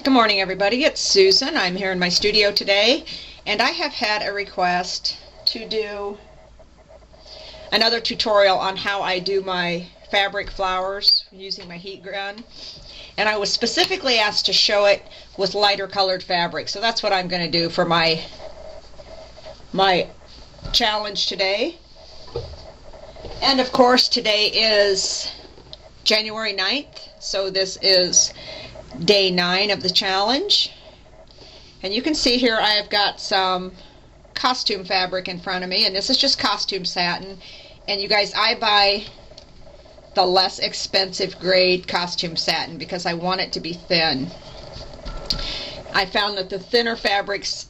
Good morning, everybody. It's Susan. I'm here in my studio today, and I have had a request to do another tutorial on how I do my fabric flowers using my heat gun. And I was specifically asked to show it with lighter colored fabric, so that's what I'm going to do for my challenge today. And of course, today is January 9th, so this is day 9 of the challenge. And you can see here I have got some costume fabric in front of me, and this is just costume satin. And you guys, I buy the less expensive grade costume satin because I want it to be thin. I found that the thinner fabrics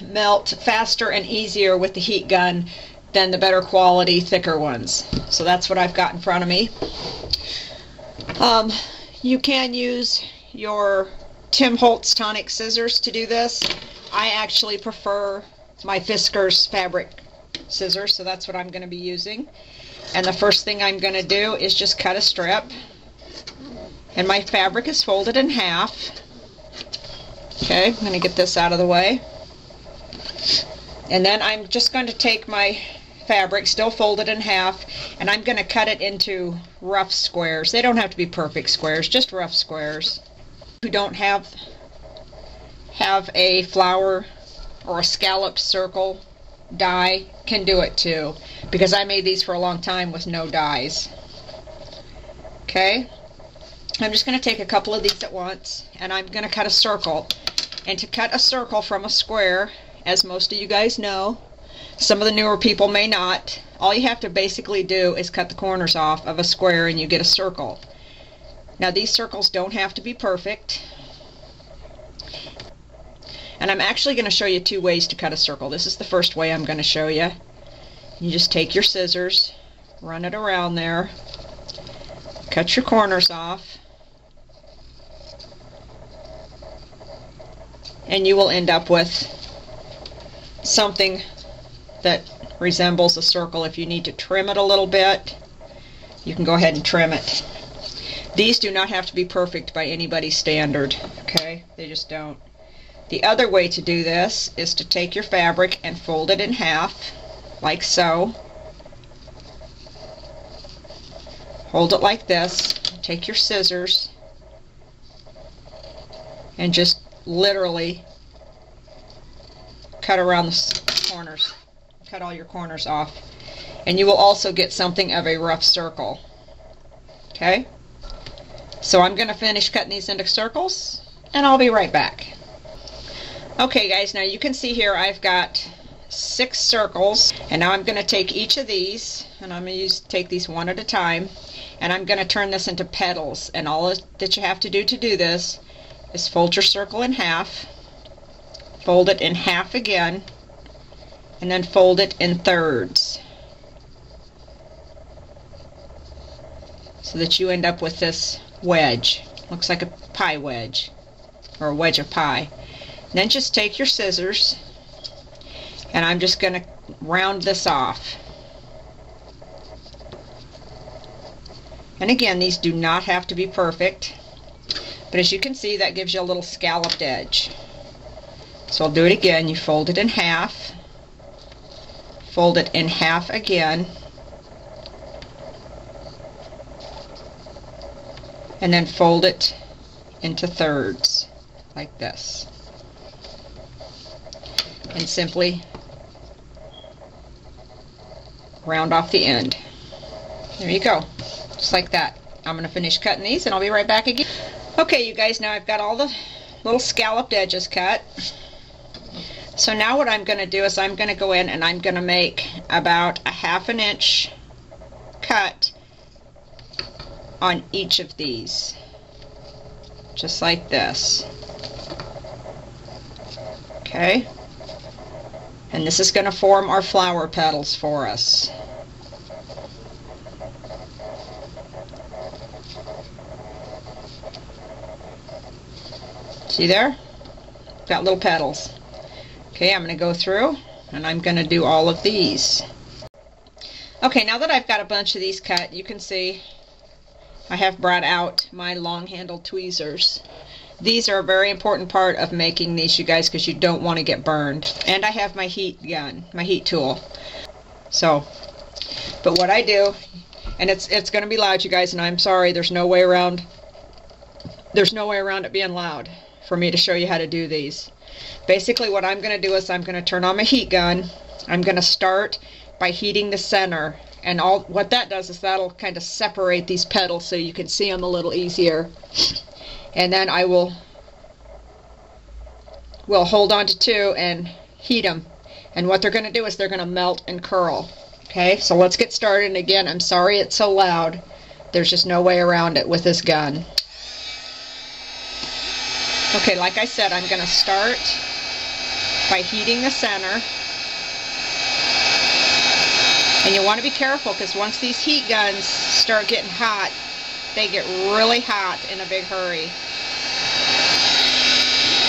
melt faster and easier with the heat gun than the better quality, thicker ones. So that's what I've got in front of me. You can use your Tim Holtz tonic scissors to do this. I actually prefer my Fiskars fabric scissors, so that's what I'm going to be using. And the first thing I'm going to do is just cut a strip. And my fabric is folded in half. Okay, I'm going to get this out of the way. And then I'm just going to take my fabric, still folded in half, and I'm going to cut it into rough squares. They don't have to be perfect squares, just rough squares. Who don't have a flower or a scalloped circle die can do it too, because I made these for a long time with no dies. Okay, I'm just going to take a couple of these at once, and I'm going to cut a circle. And to cut a circle from a square, as most of you guys know, some of the newer people may not, all you have to basically do is cut the corners off of a square and you get a circle. Now these circles don't have to be perfect. And I'm actually going to show you 2 ways to cut a circle. This is the first way I'm going to show you. You just take your scissors, run it around there, cut your corners off, and you will end up with something that resembles a circle. If you need to trim it a little bit, you can go ahead and trim it. These do not have to be perfect by anybody's standard, okay? They just don't. The other way to do this is to take your fabric and fold it in half, like so. Hold it like this. Take your scissors and just literally cut around the corners. Cut all your corners off. And you will also get something of a rough circle. Okay? So I'm going to finish cutting these into circles, and I'll be right back. Okay guys, now you can see here I've got 6 circles, and now I'm going to take each of these, and I'm going to take these one at a time, and I'm going to turn this into petals. And all that you have to do this is fold your circle in half, fold it in half again, and then fold it in thirds, so that you end up with this wedge. Looks like a pie wedge, or a wedge of pie. And then just take your scissors, and I'm just going to round this off. And again, these do not have to be perfect, but as you can see, that gives you a little scalloped edge. So I'll do it again. You fold it in half, fold it in half again, and then fold it into thirds like this, and simply round off the end. There you go, just like that. I'm going to finish cutting these and I'll be right back again. Okay you guys, now I've got all the little scalloped edges cut. So now what I'm going to do is I'm going to go in and I'm going to make about a 1/2 inch cut on each of these, just like this. Okay, and this is going to form our flower petals for us. See there? Got little petals. Okay, I'm going to go through and I'm going to do all of these. Okay, now that I've got a bunch of these cut, you can see I have brought out my long-handled tweezers. These are a very important part of making these, you guys, because you don't want to get burned. And I have my heat gun, my heat tool. So, but what I do, and it's going to be loud, you guys, and I'm sorry, there's no way around it being loud for me to show you how to do these. Basically what I'm going to do is I'm going to turn on my heat gun. I'm going to start by heating the center, and what that does is that'll kind of separate these petals so you can see them a little easier. And then I will hold on to two and heat them. And what they're going to do is they're going to melt and curl. Okay, so let's get started. And again, I'm sorry it's so loud. There's just no way around it with this gun. Okay, like I said, I'm going to start by heating the center. And you want to be careful, because once these heat guns start getting hot, they get really hot in a big hurry.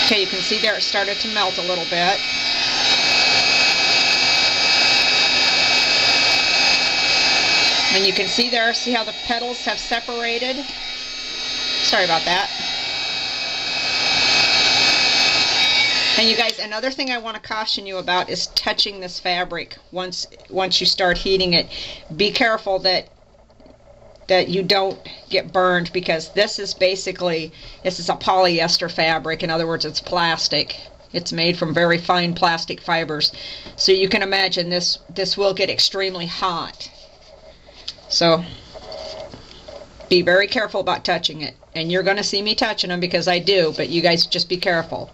Okay, you can see there it started to melt a little bit. And you can see there, see how the petals have separated? Sorry about that. And you guys, another thing I want to caution you about is touching this fabric once you start heating it. Be careful that you don't get burned, because this is a polyester fabric. In other words, it's plastic. It's made from very fine plastic fibers. So you can imagine this will get extremely hot. So be very careful about touching it. And you're going to see me touching them because I do, but you guys just be careful.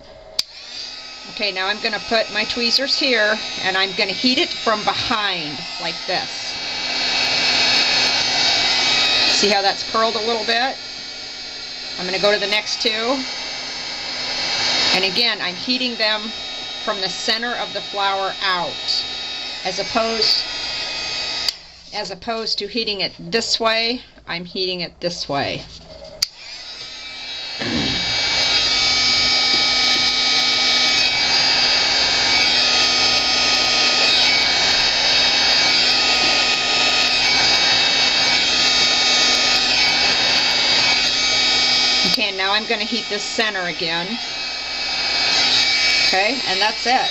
Okay, now I'm going to put my tweezers here, and I'm going to heat it from behind, like this. See how that's curled a little bit? I'm going to go to the next two. And again, I'm heating them from the center of the flower out, as opposed to heating it this way. I'm heating it this way. Okay, and now I'm going to heat this center again. Okay, and that's it.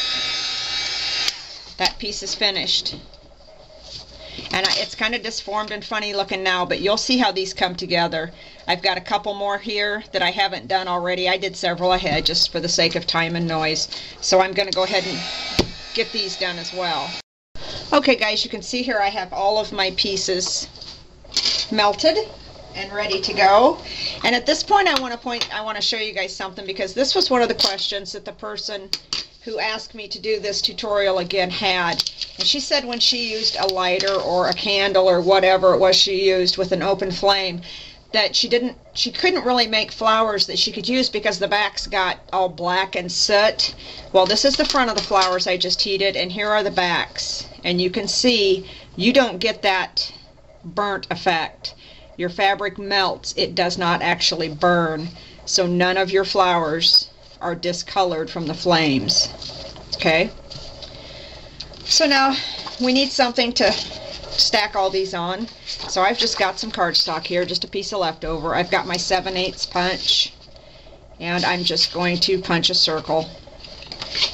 That piece is finished. And it's kind of disformed and funny looking now, but you'll see how these come together. I've got a couple more here that I haven't done already. I did several ahead just for the sake of time and noise. So I'm going to go ahead and get these done as well. Okay guys, you can see here I have all of my pieces melted and ready to go. And at this point I want to show you guys something, because this was one of the questions that the person who asked me to do this tutorial again had. And she said when she used a lighter or a candle or whatever it was she used with an open flame, that she couldn't really make flowers that she could use because the backs got all black and soot. Well, this is the front of the flowers I just heated, and here are the backs. And you can see you don't get that burnt effect. Your fabric melts, it does not actually burn, so none of your flowers are discolored from the flames. Okay, so now we need something to stack all these on. So I've just got some cardstock here, just a piece of leftover. I've got my 7/8 punch, and I'm just going to punch a circle.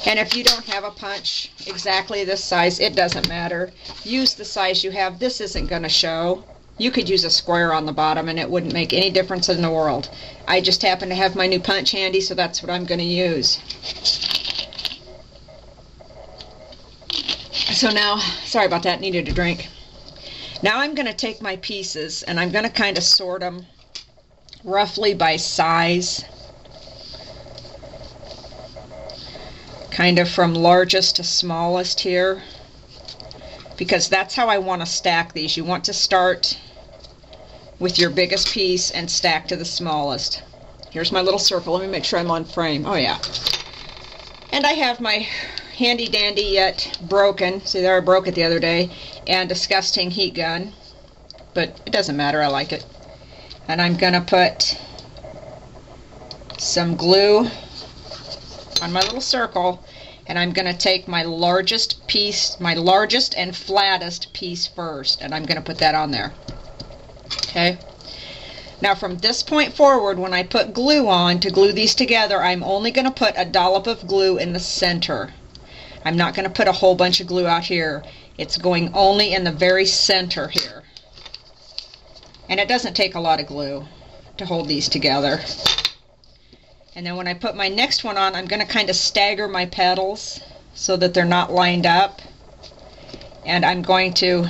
And if you don't have a punch exactly this size, it doesn't matter. Use the size you have. This isn't going to show. You could use a square on the bottom and it wouldn't make any difference in the world. I just happen to have my new punch handy, so that's what I'm going to use. So now, sorry about that, needed a drink. Now I'm going to take my pieces and I'm going to kind of sort them roughly by size. Kind of from largest to smallest here. Because that's how I want to stack these. You want to start with your biggest piece and stack to the smallest. Here's my little circle. Let me make sure I'm on frame. Oh yeah. And I have my handy dandy yet broken, see there, I broke it the other day, and disgusting heat gun, but it doesn't matter, I like it. And I'm gonna put some glue on my little circle, and I'm gonna take my largest piece, my largest and flattest piece first, and I'm gonna put that on there. Okay, Now from this point forward, when I put glue on to glue these together, I'm only going to put a dollop of glue in the center. I'm not going to put a whole bunch of glue out here. It's going only in the very center here. And it doesn't take a lot of glue to hold these together. And then when I put my next one on, I'm going to kind of stagger my petals so that they're not lined up. And I'm going to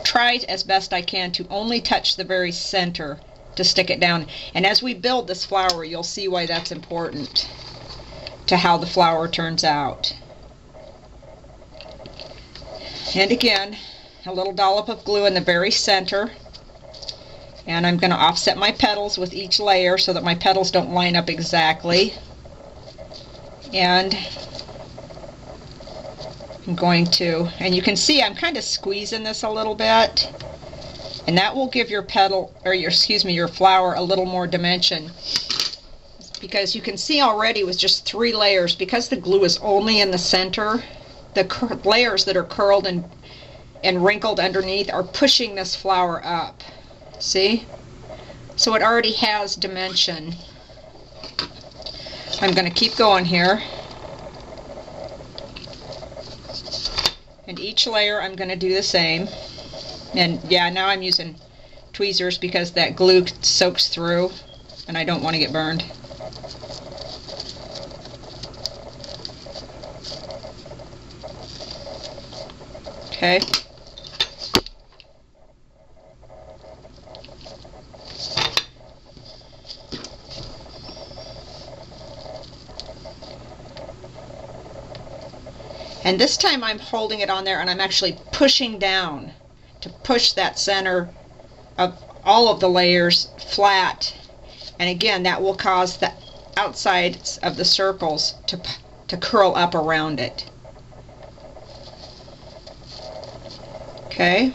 try as best I can to only touch the very center to stick it down. And as we build this flower, you'll see why that's important to how the flower turns out. And again, a little dollop of glue in the very center. And I'm going to offset my petals with each layer so that my petals don't line up exactly. And I'm going to, and you can see I'm kind of squeezing this a little bit. And that will give your petal, or your flower a little more dimension. Because you can see already with just 3 layers, because the glue is only in the center, the layers that are curled and wrinkled underneath are pushing this flower up. See? So it already has dimension. I'm going to keep going here. And each layer I'm going to do the same. And yeah, now I'm using tweezers because that glue soaks through and I don't want to get burned. Okay. And this time I'm holding it on there and I'm actually pushing down to push that center of all of the layers flat. And again, that will cause the outsides of the circles to curl up around it. Okay.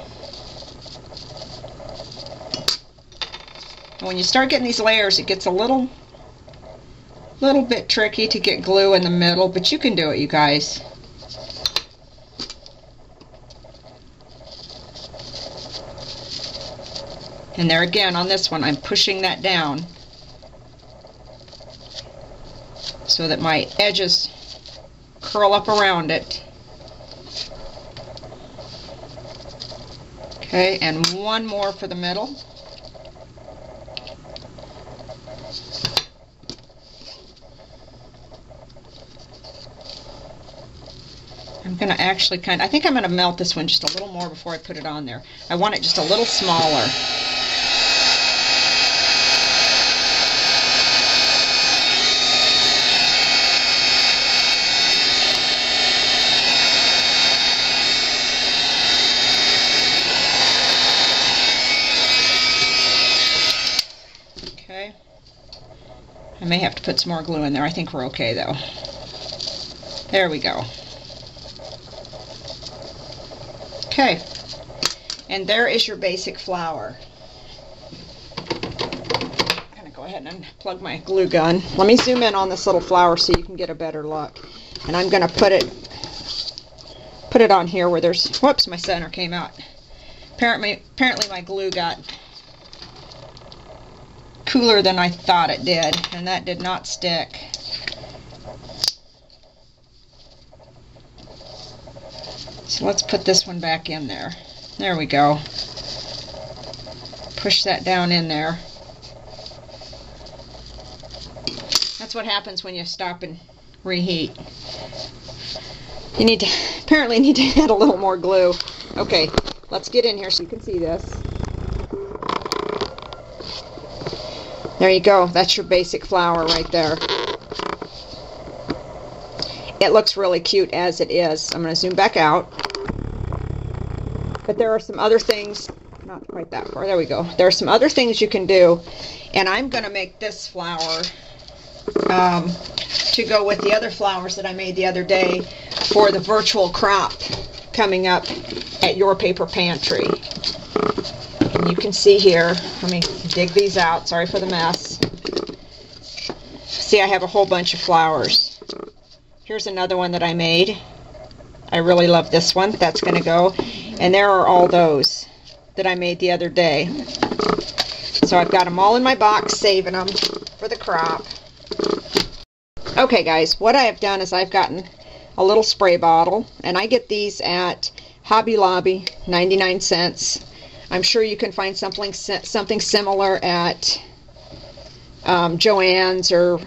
And when you start getting these layers, it gets a little bit tricky to get glue in the middle, but you can do it, you guys. And there again, on this one, I'm pushing that down so that my edges curl up around it. Okay, and one more for the middle. I'm going to actually I think I'm going to melt this one just a little more before I put it on there. I want it just a little smaller. I may have to put some more glue in there. I think we're okay though. There we go. Okay. And there is your basic flower. I'm going to go ahead and unplug my glue gun. Let me zoom in on this little flower so you can get a better look. And I'm going to put it on here where there's, whoops, my center came out. Apparently my glue got cooler than I thought it did, and that did not stick. So let's put this one back in there. There we go. Push that down in there. That's what happens when you stop and reheat. You apparently need to add a little more glue. Okay, let's get in here so you can see this. There you go. That's your basic flower right there. It looks really cute as it is. I'm going to zoom back out. But there are some other things, not quite that far. There we go. There are some other things you can do. And I'm going to make this flower to go with the other flowers that I made the other day for the virtual crop coming up at Your Paper Pantry. And you can see here, let me dig these out, sorry for the mess. See, I have a whole bunch of flowers. Here's another one that I made. I really love this one. That's going to go. And there are all those that I made the other day. So I've got them all in my box, saving them for the crop. Okay guys, what I have done is I've gotten a little spray bottle, and I get these at Hobby Lobby, 99 cents. I'm sure you can find something similar at Joann's or,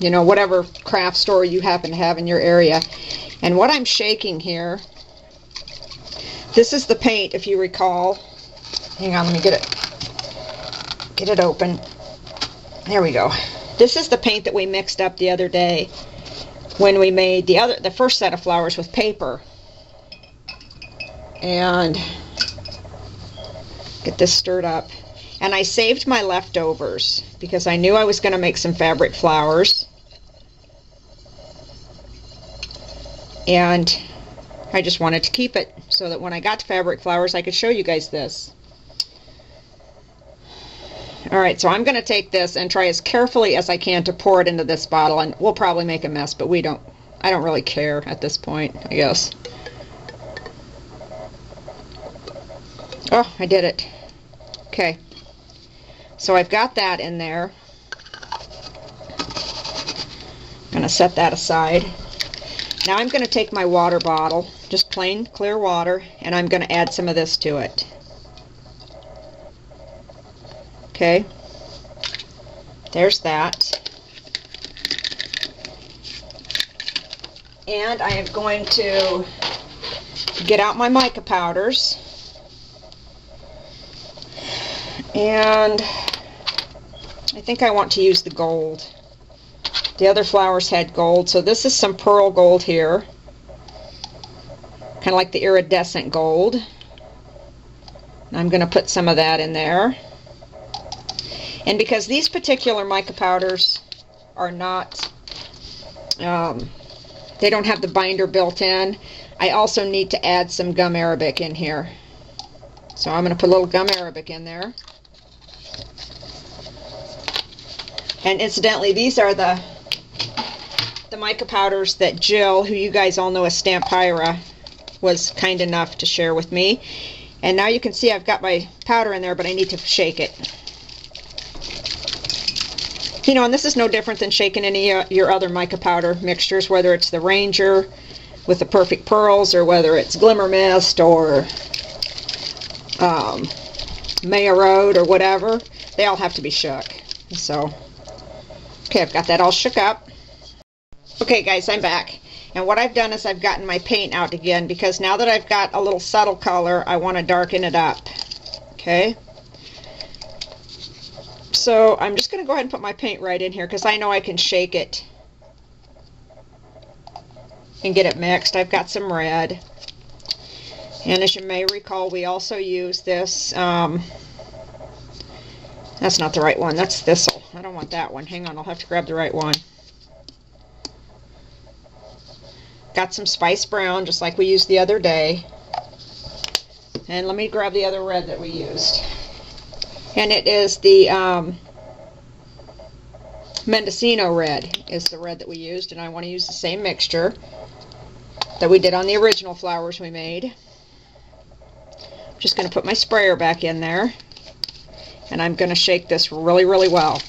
you know, whatever craft store you happen to have in your area. And what I'm shaking here, this is the paint, if you recall. Hang on, let me get it open. There we go. This is the paint that we mixed up the other day when we made the first set of flowers with paper. And get this stirred up. And I saved my leftovers because I knew I was going to make some fabric flowers. And I just wanted to keep it so that when I got to fabric flowers I could show you guys this. Alright, so I'm going to take this and try as carefully as I can to pour it into this bottle, and we'll probably make a mess, but I don't really care at this point, I guess. Oh, I did it. Okay. So I've got that in there. I'm going to set that aside. Now I'm going to take my water bottle, just plain clear water, and I'm going to add some of this to it. Okay, there's that. And I am going to get out my mica powders. And I think I want to use the gold. The other flowers had gold, so this is some pearl gold here. Kind of like the iridescent gold. I'm going to put some of that in there. And because these particular mica powders are not, they don't have the binder built in, I also need to add some gum arabic in here. So I'm going to put a little gum arabic in there. And incidentally, these are the mica powders that Jill, who you guys all know as Stampyra, was kind enough to share with me. And now you can see I've got my powder in there, but I need to shake it. You know, and this is no different than shaking any of your other mica powder mixtures, whether it's the Ranger with the Perfect Pearls, or whether it's Glimmer Mist, or Maya Road, or whatever. They all have to be shook. So, okay, I've got that all shook up. Okay guys, I'm back. And what I've done is I've gotten my paint out again, because now that I've got a little subtle color, I want to darken it up. Okay? So I'm just going to go ahead and put my paint right in here, because I know I can shake it and get it mixed. I've got some red. And as you may recall, we also use this, that's not the right one, that's Thistle. I don't want that one. Hang on, I'll have to grab the right one. Got some Spice Brown, just like we used the other day. And let me grab the other red that we used. And it is the Mendocino red is the red that we used, and I want to use the same mixture that we did on the original flowers we made. I'm just going to put my sprayer back in there, and I'm going to shake this really, really well.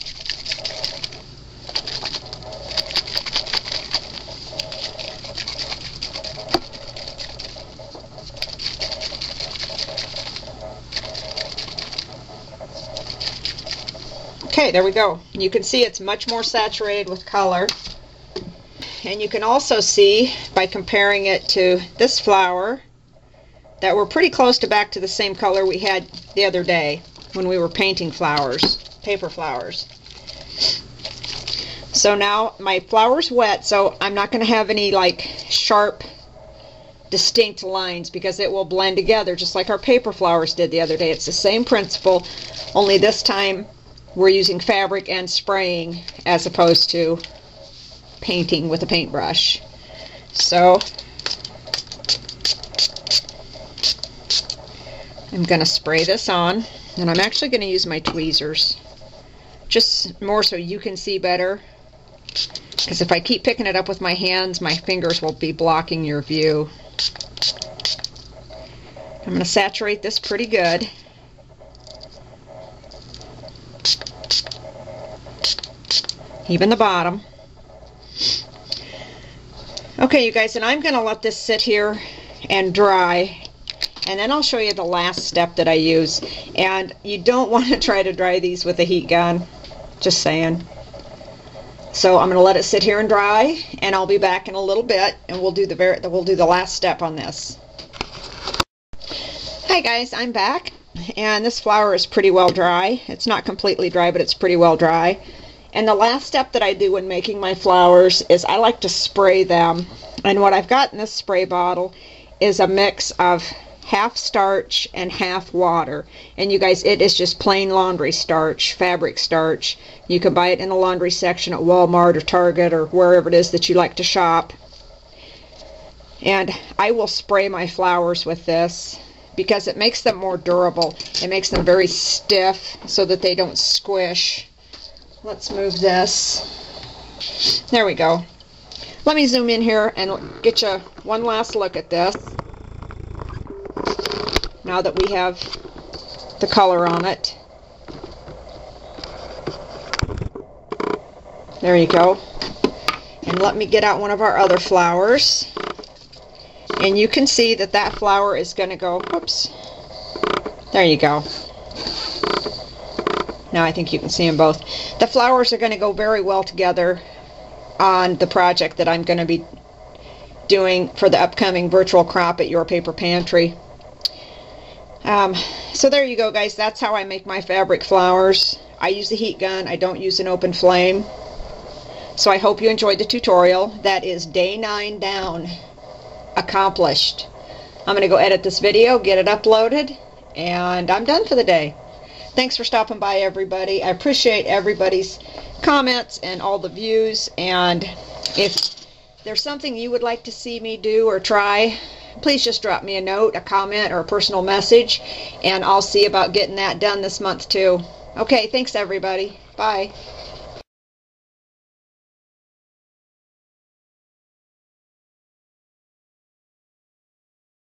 Okay, there we go. You can see it's much more saturated with color. And you can also see by comparing it to this flower that we're pretty close to back to the same color we had the other day when we were painting flowers, paper flowers. So now my flower's wet, so I'm not going to have any like sharp, distinct lines, because it will blend together just like our paper flowers did the other day. It's the same principle, only this time we're using fabric and spraying as opposed to painting with a paintbrush. So I'm going to spray this on, and I'm actually going to use my tweezers, just more so you can see better, because if I keep picking it up with my hands, my fingers will be blocking your view. I'm going to saturate this pretty good. even the bottom. Okay, you guys, and I'm going to let this sit here and dry, and then I'll show you the last step that I use. And you don't want to try to dry these with a heat gun, just saying. So I'm going to let it sit here and dry, and I'll be back in a little bit, and we'll do the last step on this. Hi guys, I'm back, and this flour is pretty well dry. It's not completely dry, but it's pretty well dry. And the last step that I do when making my flowers is I like to spray them. And what I've got in this spray bottle is a mix of half starch and half water. And you guys, it is just plain laundry starch, fabric starch. You can buy it in the laundry section at Walmart or Target or wherever it is that you like to shop. And I will spray my flowers with this because it makes them more durable. It makes them very stiff so that they don't squish. Let's move this. There we go. Let me zoom in here and get you one last look at this. Now that we have the color on it. There you go. And let me get out one of our other flowers. And you can see that that flower is going to go, whoops. There you go. Now I think you can see them both. The flowers are going to go very well together on the project that I'm going to be doing for the upcoming virtual crop at Your Paper Pantry. So there you go, guys. That's how I make my fabric flowers. I use a heat gun. I don't use an open flame. So I hope you enjoyed the tutorial. That is day 9 down. Accomplished. I'm going to go edit this video, get it uploaded, and I'm done for the day. Thanks for stopping by, everybody. I appreciate everybody's comments and all the views, and if there's something you would like to see me do or try, please just drop me a note, a comment, or a personal message, and I'll see about getting that done this month too. Okay, thanks everybody. Bye.